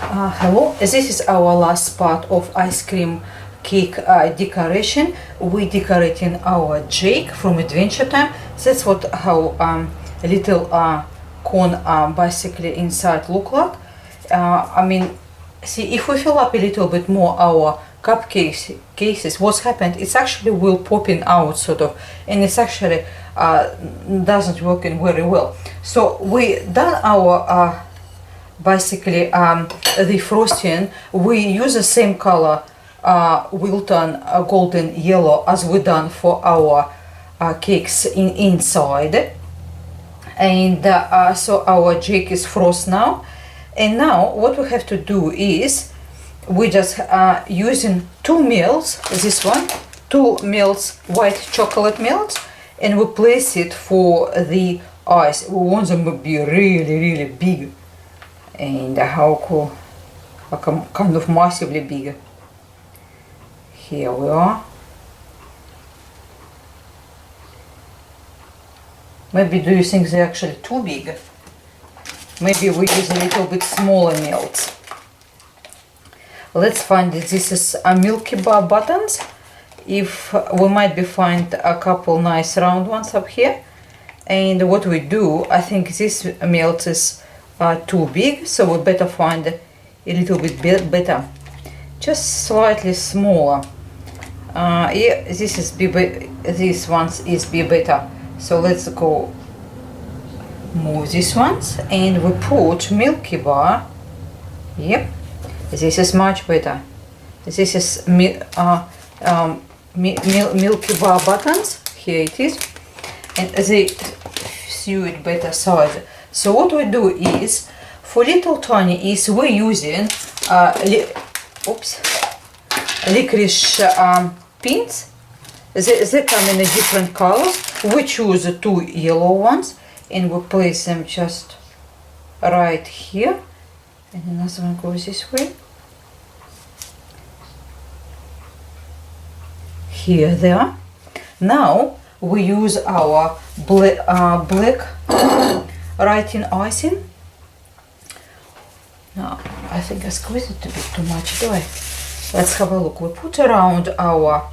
Hello, this is our last part of ice cream cake decoration. We decorating our Jake from Adventure Time. That's what how little cone basically inside look like. See, if we fill up a little bit more our cupcakes cases, what's happened? It's actually will popping out sort of, and it's actually doesn't working very well. So we done our basically the frosting. We use the same color Wilton golden yellow as we done for our cakes inside, and so our Jake is frost now. And now what we have to do is we just using 2 mils, this one 2 mils white chocolate melt, and we place it for the eyes. We want them to be really big, and how cool, like kind of massively big. Here we are. Maybe do you think they're actually too big? Maybe we use a little bit smaller melts. Let's find it. This is a Milky Bar buttons. If we might be find a couple nice round ones up here. And what we do, I think this melt is too big, so we better find a little bit better, just slightly smaller. Yeah, this is this ones is be better. So let's go move these ones, and we put Milky Bar. Yep, this is much better. This is Milky Bar buttons. Here it is, and they suit better size. So what we do is, for little tiny is we using licorice pins. They come in a different colors. We choose 2 yellow ones, and we place them just right here, and another one goes this way. Here they are. Now we use our black writing icing. Now I think I squeezed it a bit too much, do I? Let's have a look. We put around our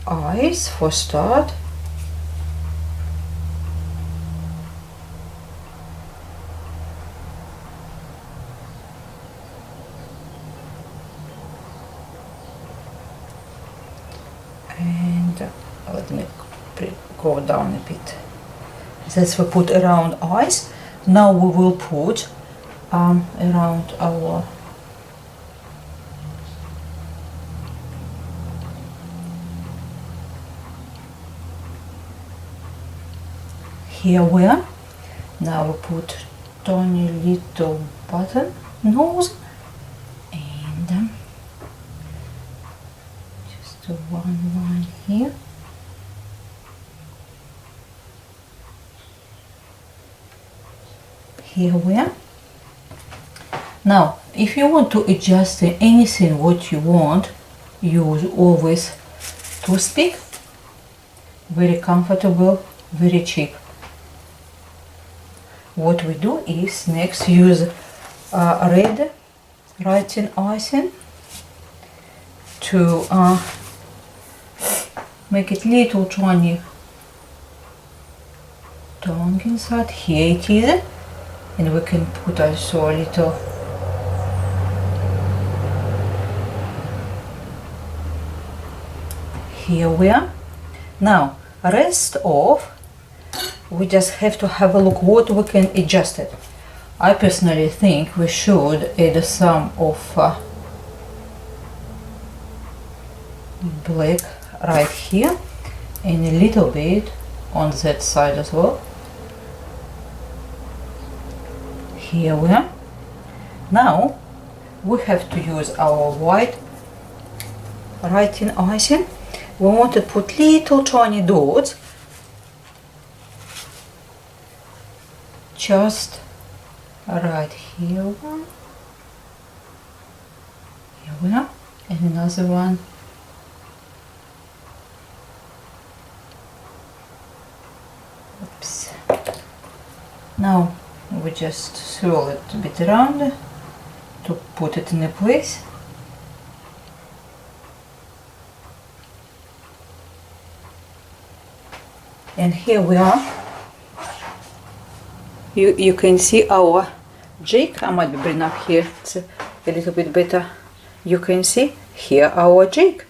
eyes for start. And let me go down a bit. That's we put around eyes. Now we will put around our here where. Now we put tiny little button nose, and just one line here. Here we are. Now if you want to adjust anything what you want, use always toothpick. Very comfortable, very cheap. What we do is next use red writing icing to make it little tiny tongue inside. Here it is, and we can put also a little here we are. Now rest of we just have to have a look what we can adjust it. I personally think we should add some of black right here, and a little bit on that side as well. Here we are. Now we have to use our white writing icing. We want to put little tiny dots just right here one. Here we are, and another one. Oops. Now we just swirl it a bit around to put it in a place. And here we are. You can see our jig. I might bring up here, it's a little bit better. You can see here our jig.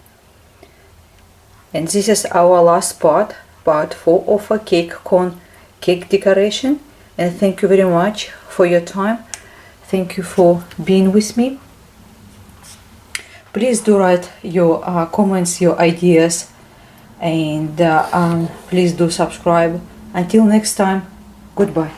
And this is our last part 4 of a cake decoration. And thank you very much for your time. Thank you for being with me. Please do write your comments, your ideas, and please do subscribe. Until next time, goodbye.